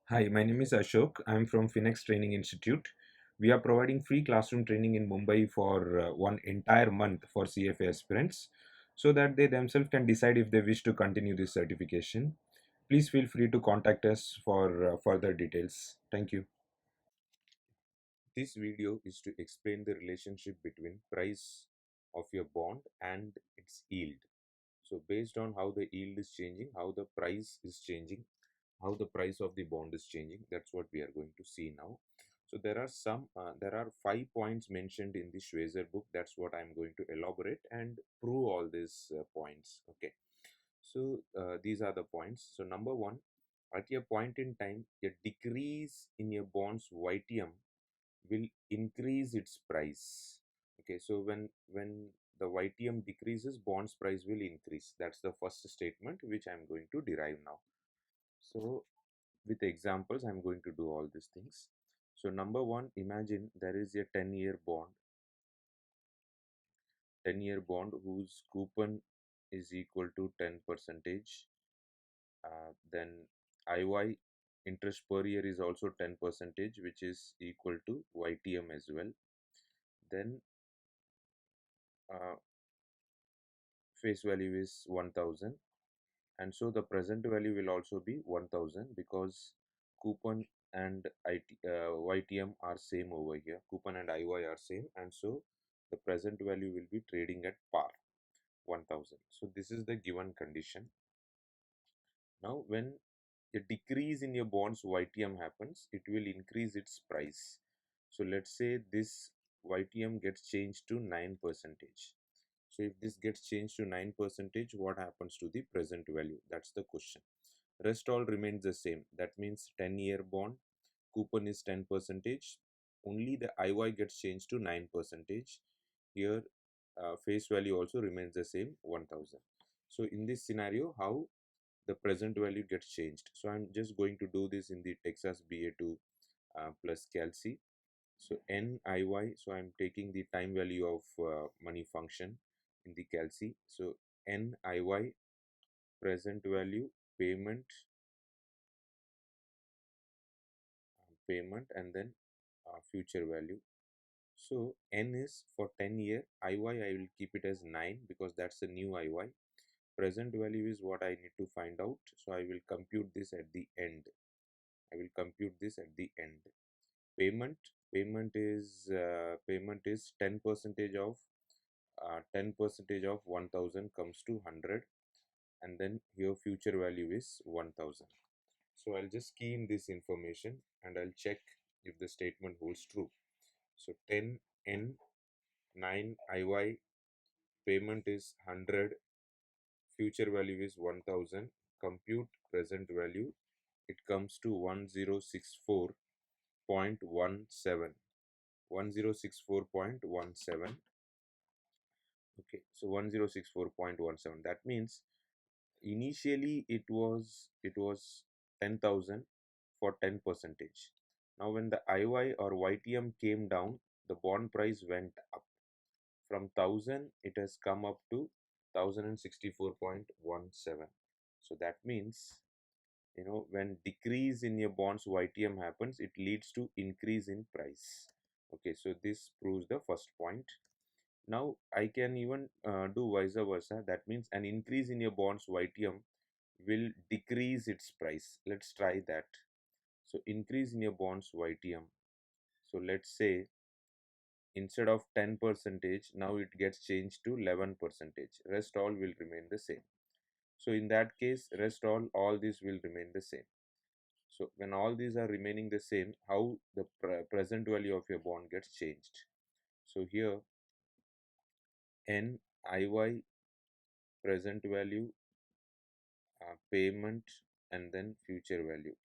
Hi, my name is Ashok. I'm from FinEx Training Institute. We are providing free classroom training in Mumbai for one entire month for CFA aspirants so that they themselves can decide if they wish to continue this certification. Please feel free to contact us for further details. Thank you. This video is to explain the relationship between price of your bond and its yield. So based on how the yield is changing, how the price is changing, how the price of the bond is changing, that's what we are going to see now. So there are 5 points mentioned in the Schwezer book. That's what I'm going to elaborate and prove all these points. Okay. So these are the points. So number one, at a point in time, a decrease in your bonds YTM will increase its price. Okay, so when the YTM decreases, bonds price will increase. That's the first statement which I'm going to derive now. So with examples, I'm going to do all these things. So number one, imagine there is a 10-year bond whose coupon is equal to 10 percentage. Then IY, interest per year, is also 10 percentage, which is equal to YTM as well. Then uh, face value is 1000, and so the present value will also be 1000 because coupon and YTM are same over here. Coupon and IY are same, and so the present value will be trading at par, 1000. So this is the given condition. Now when a decrease in your bonds YTM happens, it will increase its price. So let's say this YTM gets changed to 9 percentage. So if this gets changed to 9 percentage, what happens to the present value? That's the question. Rest all remains the same. That means 10-year bond, coupon is 10 percentage. Only the IY gets changed to 9 percentage. Here face value also remains the same, 1000. So in this scenario, how the present value gets changed? So I'm just going to do this in the Texas BA2 plus Calci. So NIY, so I'm taking the time value of money function in the Calci. So NIY, present value, payment, and then future value. So N is for 10-year, IY I will keep it as 9 because that's the new IY. Present value is what I need to find out. So I will compute this at the end. I will compute this at the end. Payment, payment is 10 percentage of 10 percentage of 1000 comes to 100, and then your future value is 1000. So I'll just key in this information and I'll check if the statement holds true. So 10 N 9 IY, payment is 100, future value is 1000, compute present value, it comes to 1064.17. 1064.17. Okay, so 1064.17, that means initially it was 10,000 for 10 percentage. Now when the IY or YTM came down, the bond price went up from 1000, it has come up to 1064.17. So that means, when decrease in your bonds YTM happens, it leads to increase in price. Okay, so this proves the first point. Now I can even do vice versa. That means an increase in your bonds YTM will decrease its price. Let's try that. So increase in your bonds YTM. So let's say instead of 10 percentage, now it gets changed to 11 percentage. Rest all will remain the same. So in that case, rest all these will remain the same. So when all these are remaining the same, how the present value of your bond gets changed? So here NIY, present value, payment, and then future value.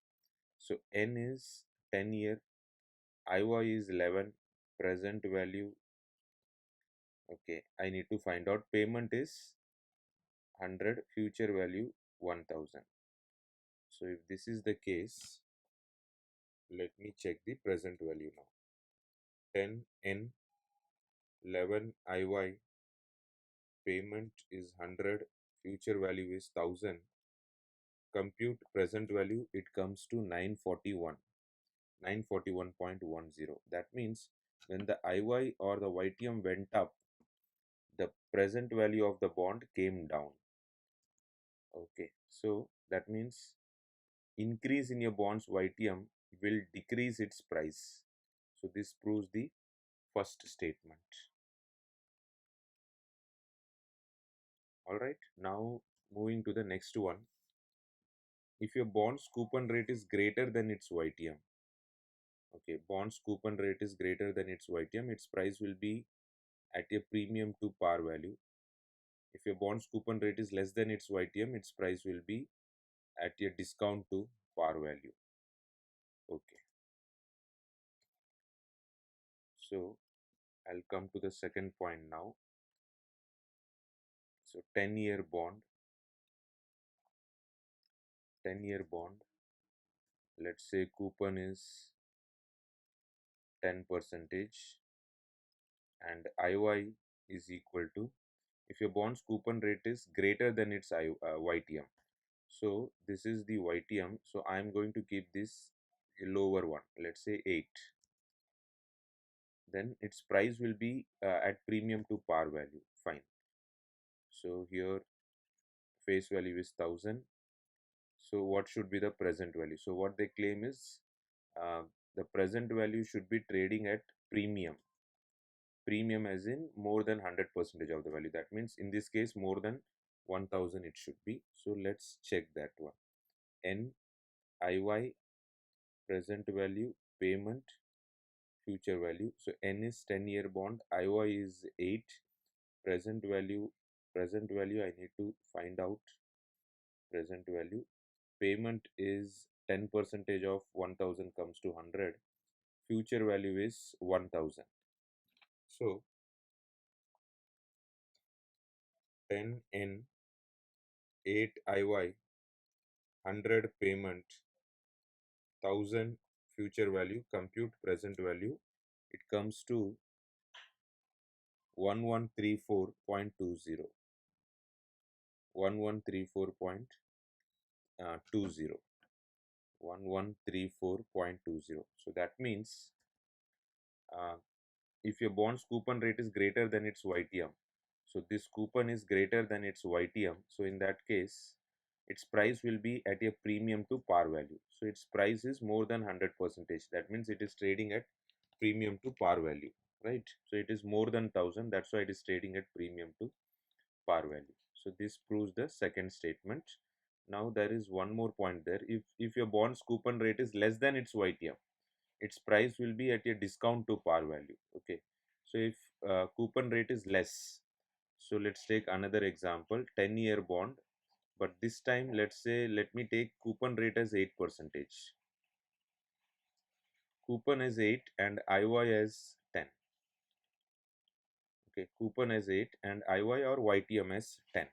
So N is 10-year, IY is 11, present value. Okay, I need to find out payment is 100, future value 1000. So if this is the case, let me check the present value now. 10 N, 11 IY, payment is 100, future value is 1000. compute present value, it comes to 941.10. That means when the IY or the YTM went up, the present value of the bond came down. Okay, so that means increase in your bonds YTM will decrease its price. So this proves the first statement. Alright, now moving to the next one. If your bonds coupon rate is greater than its YTM, okay, bonds coupon rate is greater than its YTM, its price will be at a premium to par value. If your bonds coupon rate is less than its YTM, its price will be at a discount to par value. Okay, so I'll come to the second point now. So 10-year bond, 10-year bond, let's say coupon is 10 percentage and IY is equal to, if your bonds coupon rate is greater than its YTM. So this is the YTM. So I am going to keep this a lower one, let's say 8. Then its price will be at premium to par value. Fine. So here face value is 1000. So what should be the present value? So what they claim is uh, the present value should be trading at premium. Premium as in more than 100% of the value. That means in this case more than 1000 it should be. So let's check that one. NIY present value, payment, future value. So N is 10-year bond, IY is 8, present value, I need to find out present value. Payment is 10 percentage of 1000 comes to 100. Future value is 1000. So 10N, 8 IY, 100 payment, 1000 future value, compute present value. It comes to 1134.20. 1134.20. 1134.20. So that means uh, if your bonds coupon rate is greater than its YTM, so this coupon is greater than its YTM, so in that case its price will be at a premium to par value. So its price is more than 100%. That means it is trading at premium to par value, right? So it is more than 1000, that's why it is trading at premium to par value. So this proves the second statement. Now there is one more point there. If your bonds coupon rate is less than its YTM, its price will be at a discount to par value. Okay, so if coupon rate is less, so let's take another example, 10-year bond, but this time let's say, let me take coupon rate as 8 percentage. Coupon is 8 and IY as 10. Okay, coupon as 8 and IY or YTM as 10.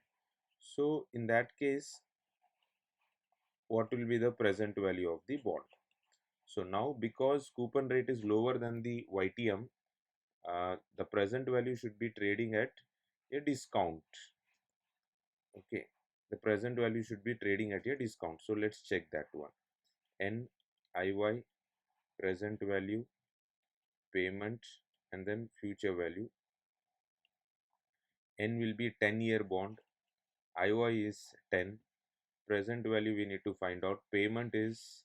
So in that case, what will be the present value of the bond? So now because coupon rate is lower than the YTM, the present value should be trading at a discount. Okay, the present value should be trading at a discount. So let's check that one. NIY present value, payment, and then future value. N will be 10-year bond, IY is 10, present value we need to find out. Payment is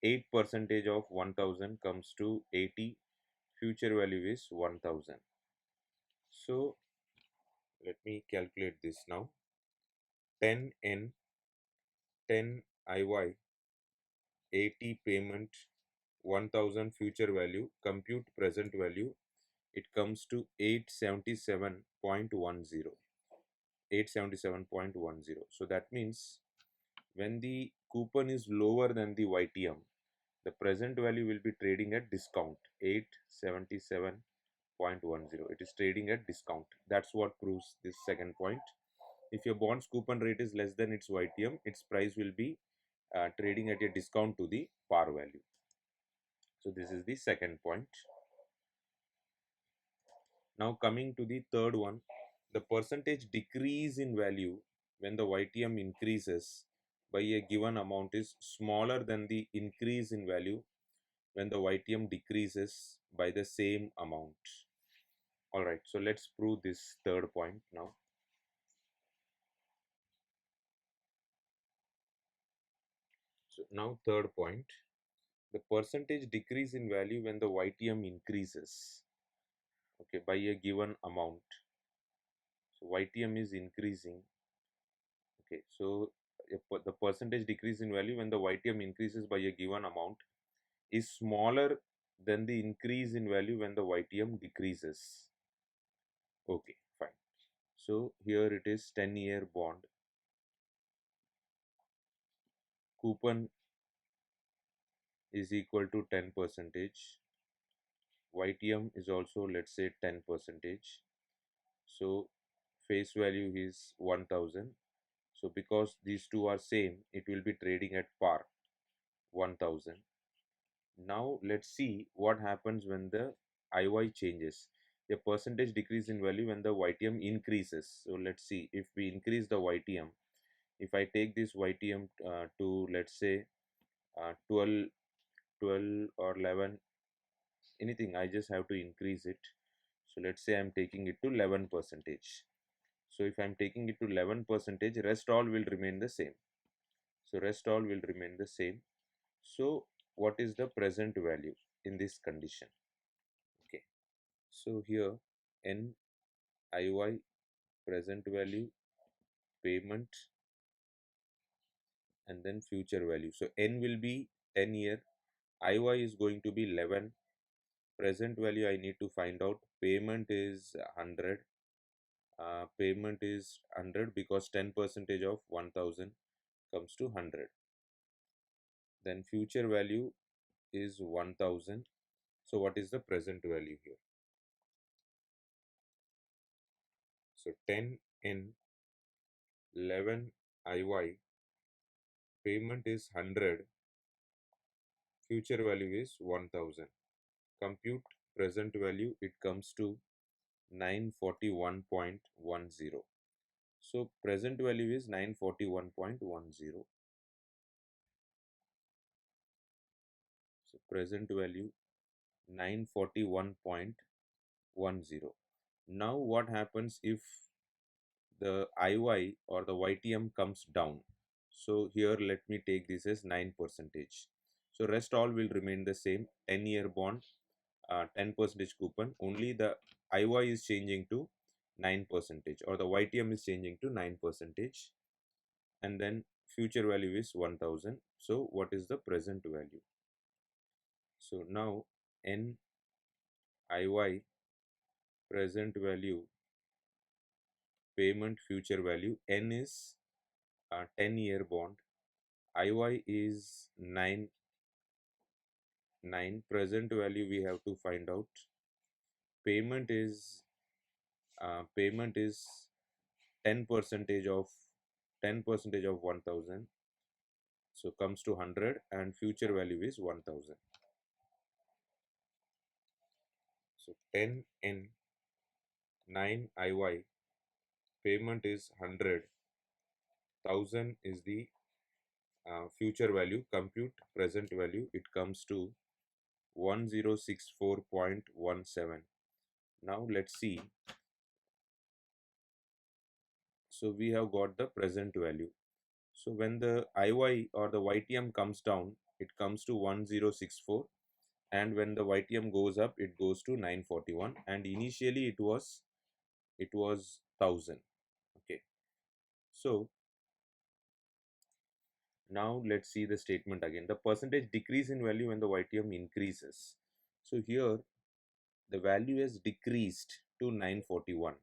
8 percentage of 1000 comes to 80, future value is 1000. So let me calculate this now. 10N, 10 IY, 80 payment, 1000 future value, compute present value, it comes to 877.10. 877.10. So that means when the coupon is lower than the YTM, the present value will be trading at discount, 877.10. It is trading at discount. That's what proves this second point. If your bonds coupon rate is less than its YTM, its price will be trading at a discount to the par value. So this is the second point. Now coming to the third one, the percentage decrease in value when the YTM increases by a given amount is smaller than the increase in value when the YTM decreases by the same amount. Alright, so let's prove this third point now. So now third point, the percentage decrease in value when the YTM increases, okay, by a given amount. So YTM is increasing, okay, so the percentage decrease in value when the YTM increases by a given amount is smaller than the increase in value when the YTM decreases. Okay, fine. So here it is 10-year bond. Coupon is equal to 10 percentage. YTM is also, let's say, 10 percentage. So face value is 1000. So because these two are same, it will be trading at par, 1000. Now let's see what happens when the IY changes. A percentage decrease in value when the YTM increases. So let's see, if we increase the YTM, if I take this YTM to, let's say, 12, 12 or 11, anything, I just have to increase it. So let's say I'm taking it to 11 percentage. So if I'm taking it to 11 percentage, rest all will remain the same. So rest all will remain the same. So what is the present value in this condition? Okay. So here NIY present value, payment, and then future value. So N will be 10 year, IY is going to be 11, present value I need to find out, payment is 100, payment is 100 because 10 percentage of 1000 comes to 100. Then future value is 1000. So what is the present value here? So 10N, 11 IY, payment is 100, future value is 1000. Compute present value, it comes to 941.10. So present value is 941.10. So present value 941.10. Now what happens if the IY or the YTM comes down? So here let me take this as 9 percentage. So rest all will remain the same. 10-year bond, 10 percentage coupon. Only the IY is changing to 9 percentage, or the YTM is changing to 9 percentage, and then future value is 1000. So what is the present value? So now NIY present value, payment, future value. N is 10-year bond, IY is 9, present value we have to find out. Payment is payment is 10 percentage of 10% of 1000, so comes to 100, and future value is 1000. So 10N, 9 IY, payment is 100, 1000 is the future value. Compute present value, it comes to 1064.17. Now let's see. So we have got the present value. So when the IY or the YTM comes down, it comes to 1064, and when the YTM goes up, it goes to 941, and initially it was 1000. Okay, so now let's see the statement again. The percentage decrease in value when the YTM increases. So here the value has decreased to 941.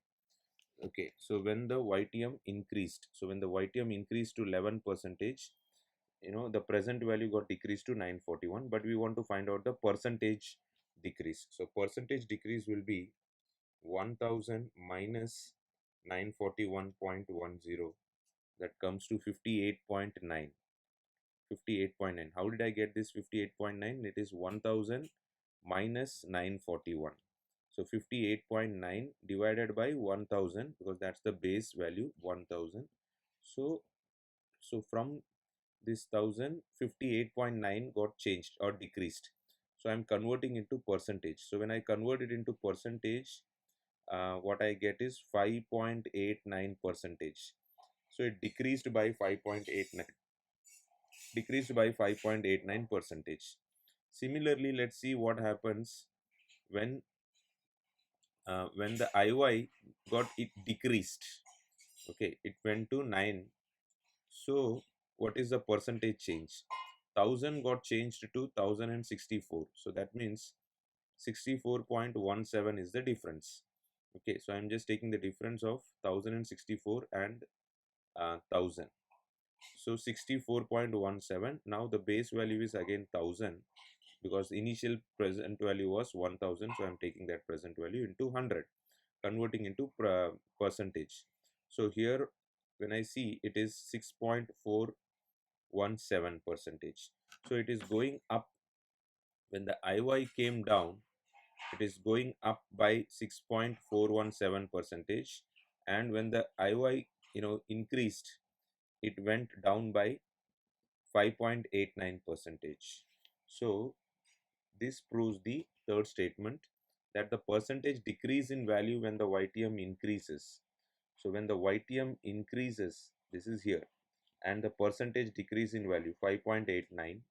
Okay, so when the YTM increased, so when the YTM increased to 11 percentage, the present value got decreased to 941, but we want to find out the percentage decrease. So percentage decrease will be 1000 minus 941.10, that comes to 58.9. 58.9. How did I get this 58.9? It is 1000 minus 941. So 58.9 divided by 1000, because that's the base value, 1000. So from this 1058.9 got changed or decreased. So I'm converting into percentage. So when I convert it into percentage, what I get is 5.89 percentage. So it decreased by 5.89, decreased by 5.89 percentage. Similarly, let's see what happens when the IY got it decreased. Okay, it went to 9. So what is the percentage change? 1000 got changed to 1064. So that means 64.17 is the difference. Okay, so I'm just taking the difference of 1064 and 1000. So 64.17. Now the base value is again 1000, because initial present value was 1000. So I'm taking that present value into 100, converting into percentage. So here when I see, it is 6.417 percentage. So it is going up. When the IY came down, it is going up by 6.417 percentage, and when the IY increased, it went down by 5.89 percentage. So this proves the third statement, that the percentage decrease in value when the YTM increases. So when the YTM increases, this is here, and the percentage decrease in value 5.89,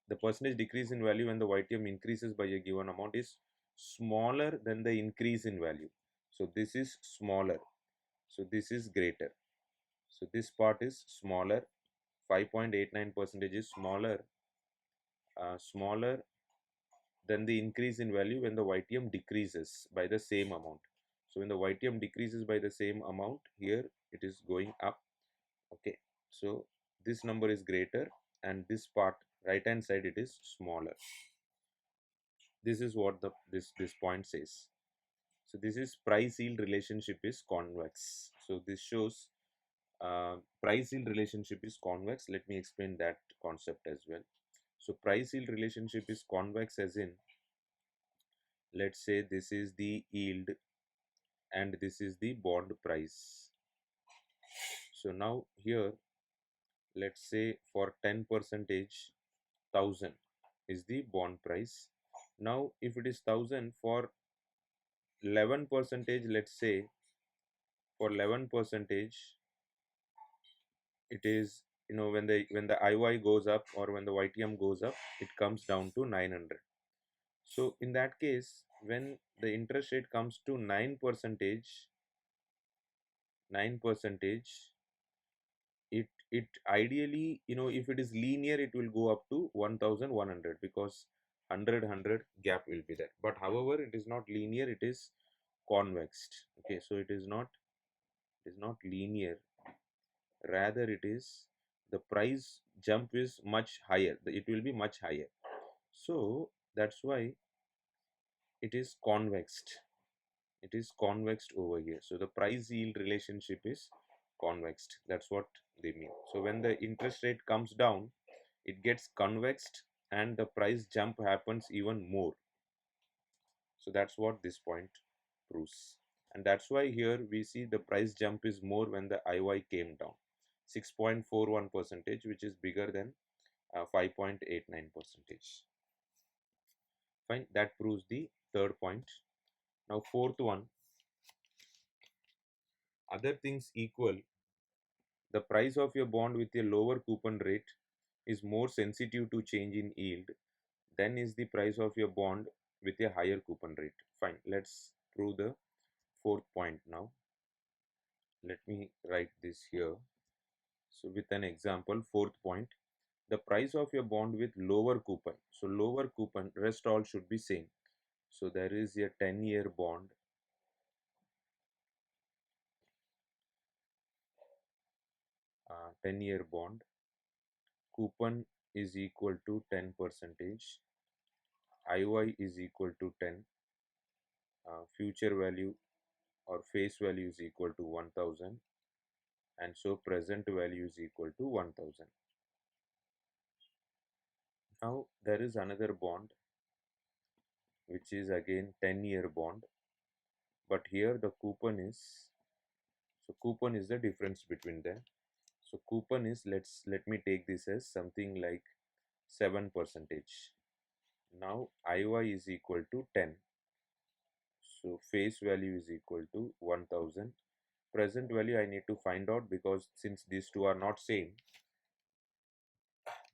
the percentage decrease in value when the YTM increases by a given amount is smaller than the increase in value. So this is smaller, so this is greater. So this part is smaller, 5.89 percentage is smaller than the increase in value when the YTM decreases by the same amount. So when the YTM decreases by the same amount, here it is going up. Okay, so this number is greater, and this part, right hand side, it is smaller. This is what this point says. So this is price yield relationship is convex. So this shows price yield relationship is convex. Let me explain that concept as well. So price yield relationship is convex, as in, let's say this is the yield and this is the bond price. So now here, let's say for 10 percentage, 1000 is the bond price. Now if it is 1000 for 11 percentage, let's say for 11 percentage, it is, when the IY goes up or when the YTM goes up, it comes down to 900. So in that case, when the interest rate comes to 9 percentage, it ideally, if it is linear, it will go up to 1100, because 100 gap will be there. But however, it is not linear, it is convexed. Okay, so it is not linear, rather it is, the price jump is much higher, it will be much higher. So that's why it is convexed. It is convexed over here. So the price yield relationship is convexed. That's what they mean. So when the interest rate comes down, it gets convexed and the price jump happens even more. So that's what this point proves. And that's why here we see the price jump is more when the IY came down. 6.41 percentage, which is bigger than 5.89 percentage. Fine, that proves the third point. Now fourth one, other things equal, the price of your bond with a lower coupon rate is more sensitive to change in yield than is the price of your bond with a higher coupon rate. Fine, let's prove the fourth point now. Let me write this here. So with an example, fourth point, the price of your bond with lower coupon. So lower coupon, rest all should be same. So there is a 10-year bond, 10-year bond, coupon is equal to 10 percentage, IY is equal to 10, future value or face value is equal to 1000, and so present value is equal to 1000. Now there is another bond which is again 10-year bond, but here the coupon is, so coupon is the difference between them. So coupon is, let me take this as something like 7 percentage. Now IY is equal to 10. So face value is equal to 1000. Present value I need to find out, because since these two are not same,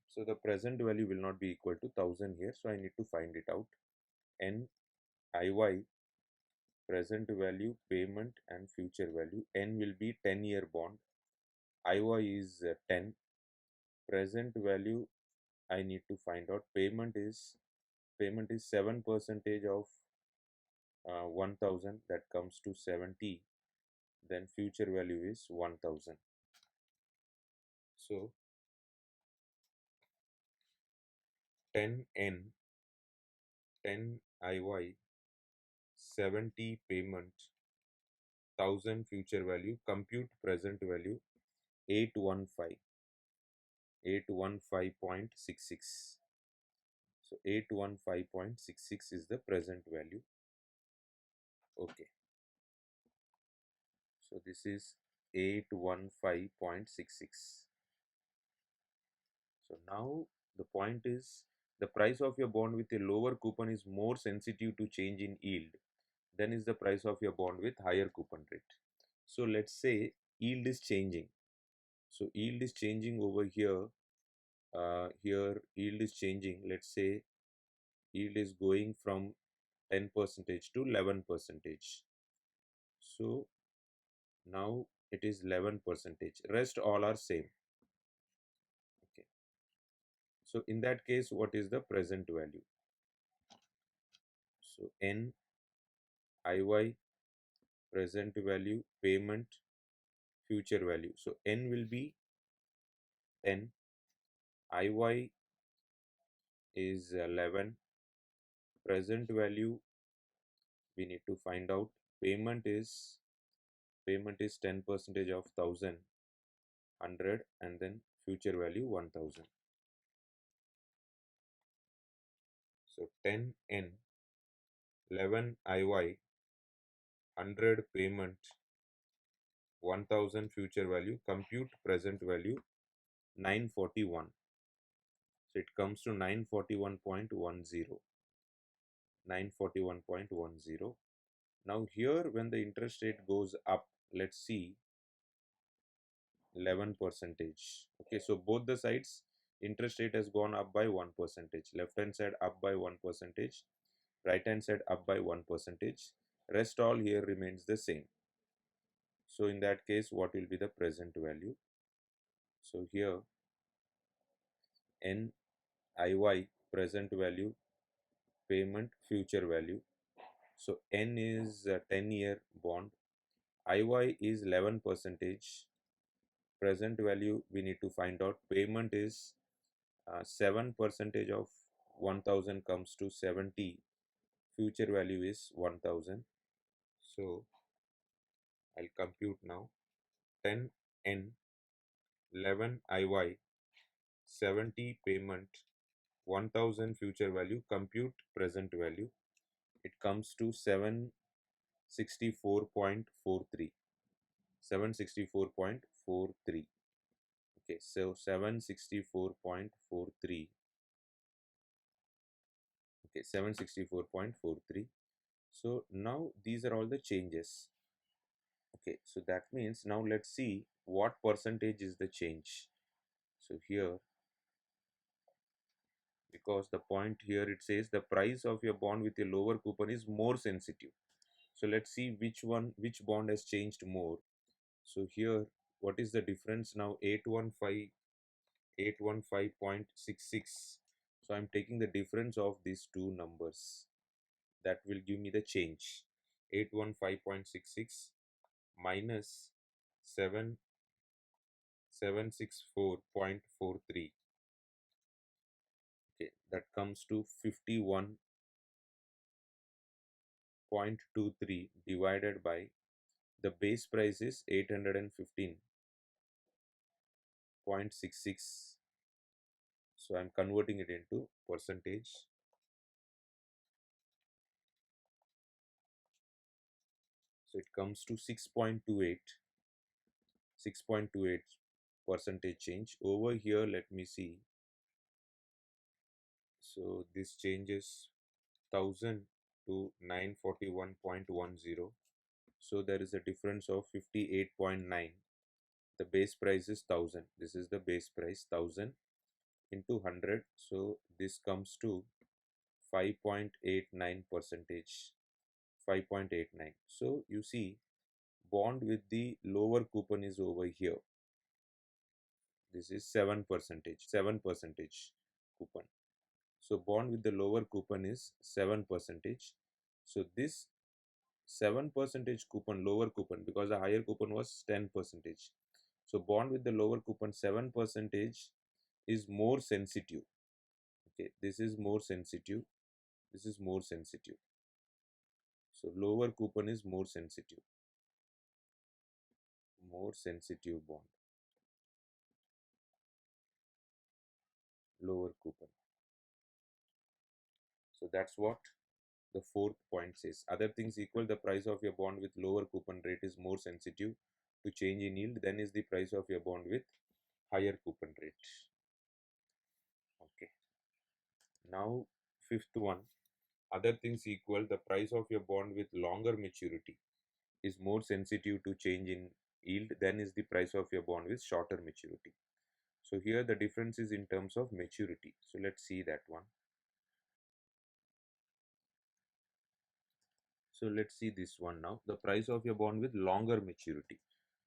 so the present value will not be equal to 1000 here. So I need to find it out. N IY, present value, payment and future value. N will be 10-year bond. IY is 10. Present value I need to find out. Payment is 7 percentage of 1000, that comes to 70. Then future value is 1000. So 10N, 10 IY, 70 payment, 1000 future value, compute present value 815, 815.66. So 815.66 is the present value. Okay, so this is 815.66. So now the point is, the price of your bond with a lower coupon is more sensitive to change in yield than is the price of your bond with higher coupon rate. So let's say yield is changing. So yield is changing over here. Here yield is changing. Let's say yield is going from 10 percentage to 11 percentage. So now it is 11 percentage. Rest all are same. Okay. So in that case, what is the present value? So N IY, present value, payment, future value. So N will be 10. IY is 11. Present value we need to find out. Payment is 10 percentage of 1000, 100, and then future value 1000. So 10N, 11 IY, 100 payment, 1000 future value, compute present value 941. So it comes to 941.10. 941.10. Now here when the interest rate goes up, let's see, 11 percentage. Okay, so both the sides interest rate has gone up by 1 percentage. Left hand side up by 1 percentage, right hand side up by 1 percentage. Rest all here remains the same. So in that case, what will be the present value? So here N IY, present value, payment, future value. So N is a 10-year bond. IY is 11 percentage. Present value we need to find out. Payment is 7 percentage of 1000 comes to 70. Future value is 1000. So I'll compute now. 10N, 11 IY, 70 payment, 1000 future value, compute present value. It comes to 764.43. 764.43. Okay, so 764.43. Okay, 764.43. So now these are all the changes. Okay, so that means now let's see what percentage is the change. So here, because the point here it says the price of your bond with a lower coupon is more sensitive. So let's see which bond has changed more. So here, what is the difference now? 815, 815.66. So I'm taking the difference of these two numbers. That will give me the change. 815.66 minus 764.43. Okay, that comes to 51.23 divided by the base price is 815.66. So I'm converting it into percentage. So it comes to 6.28. 6.28. percentage change. Over here, let me see. So this changes 1000 to 941.10. So there is a difference of 58.9. The base price is 1000. This is the base price, 1000 into 100. So this comes to 5.89 percentage. 5.89. So you see, bond with the lower coupon is over here. This is 7 percentage coupon. So bond with the lower coupon is 7 percentage. So this 7 percentage coupon, lower coupon, because the higher coupon was 10 percentage. So bond with the lower coupon 7 percentage is more sensitive. Okay, this is more sensitive. This is more sensitive. So lower coupon is more sensitive. More sensitive bond. Lower coupon. So that's what the fourth point says. Other things equal, the price of your bond with lower coupon rate is more sensitive to change in yield than is the price of your bond with higher coupon rate. Okay. Now, fifth one, other things equal, the price of your bond with longer maturity is more sensitive to change in yield than is the price of your bond with shorter maturity. So here the difference is in terms of maturity. So let's see that one. So let's see this one now. The price of your bond with longer maturity.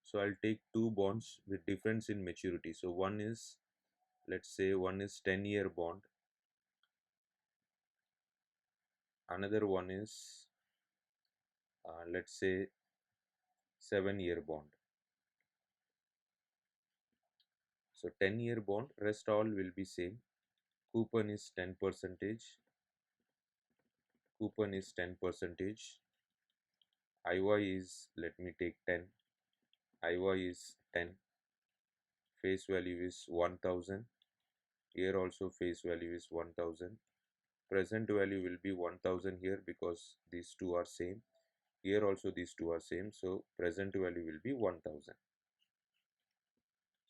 So I'll take two bonds with difference in maturity. So one is, let's say one is 10-year bond. Another one is, let's say 7-year bond. So 10-year bond, rest all will be same. Coupon is 10 percentage. Coupon is 10 percentage. IY is, let me take 10. IY is 10. Face value is 1000. Here also face value is 1000. Present value will be 1000 here because these two are same. Here also these two are same. So present value will be 1000.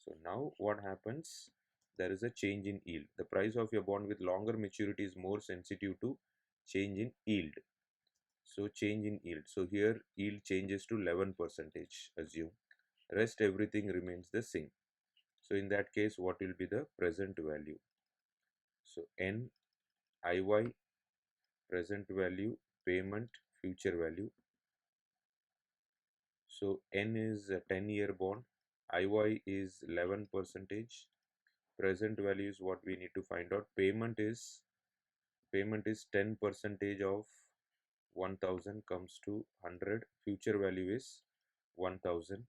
So now what happens? There is a change in yield. The price of your bond with longer maturity is more sensitive to change in yield. So change in yield. So here yield changes to 11 percentage, assume. Rest everything remains the same. So in that case, what will be the present value? So N IY, present value, payment, future value. So N is a 10-year bond. IY is 11 percentage. Present value is what we need to find out. Payment is 10 percentage of 1000 comes to 100. Future value is 1000.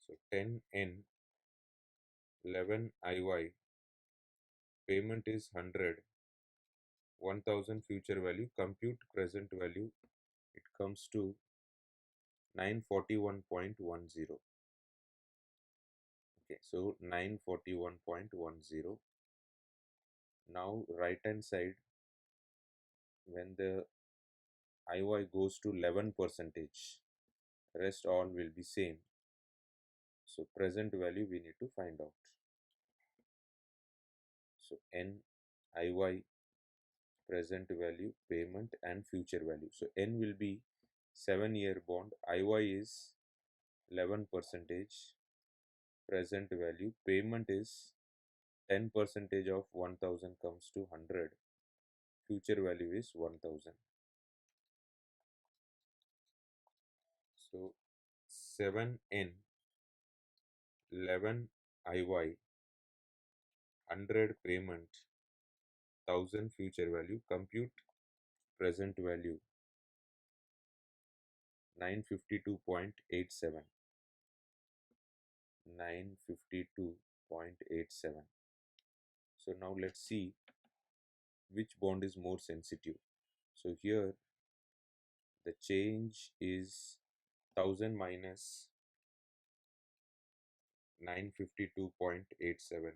So 10N, 11 IY, payment is 100, 1000 future value, compute present value, it comes to 941.10. Okay, so 941.10. Now right hand side, when the IY goes to 11 percentage, rest all will be same. So present value we need to find out. So N, IY, present value, payment and future value. So N will be 7-year bond, IY is 11 percentage, present value, payment is 10 percentage of 1000 comes to 100, future value is 1000. So 7N, 11 IY, 100 payment, 1000 future value, compute present value 952.87. 952.87. So now let's see which bond is more sensitive. So here the change is 1000 minus 952.87.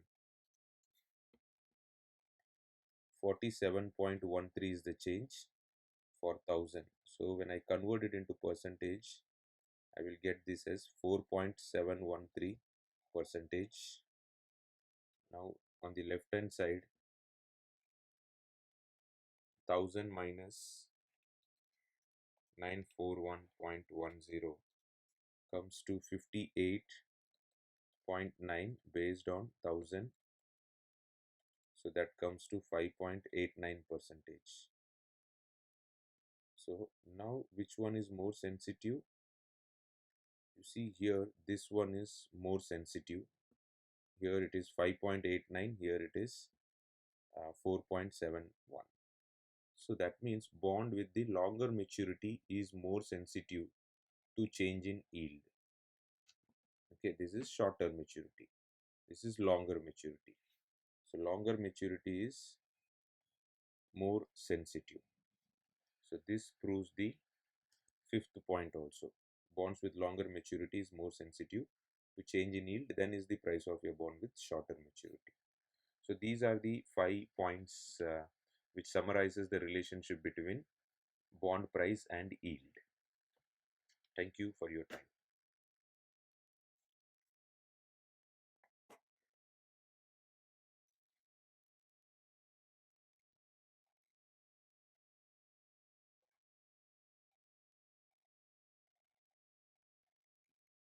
47.13 is the change for 1000. So when I convert it into percentage, I will get this as 4.713 percentage. Now on the left hand side, 1000 minus 941.10 comes to 58.9 based on 1000. So that comes to 5.89 percentage. So now which one is more sensitive? You see here, this one is more sensitive. Here it is 5.89, here it is 4.71. So that means bond with the longer maturity is more sensitive to change in yield. Okay, this is shorter maturity. This is longer maturity. So longer maturity is more sensitive. So this proves the fifth point also. Bonds with longer maturity is more sensitive to change in yield than is the price of your bond with shorter maturity. So these are the 5 points which summarizes the relationship between bond price and yield. Thank you for your time.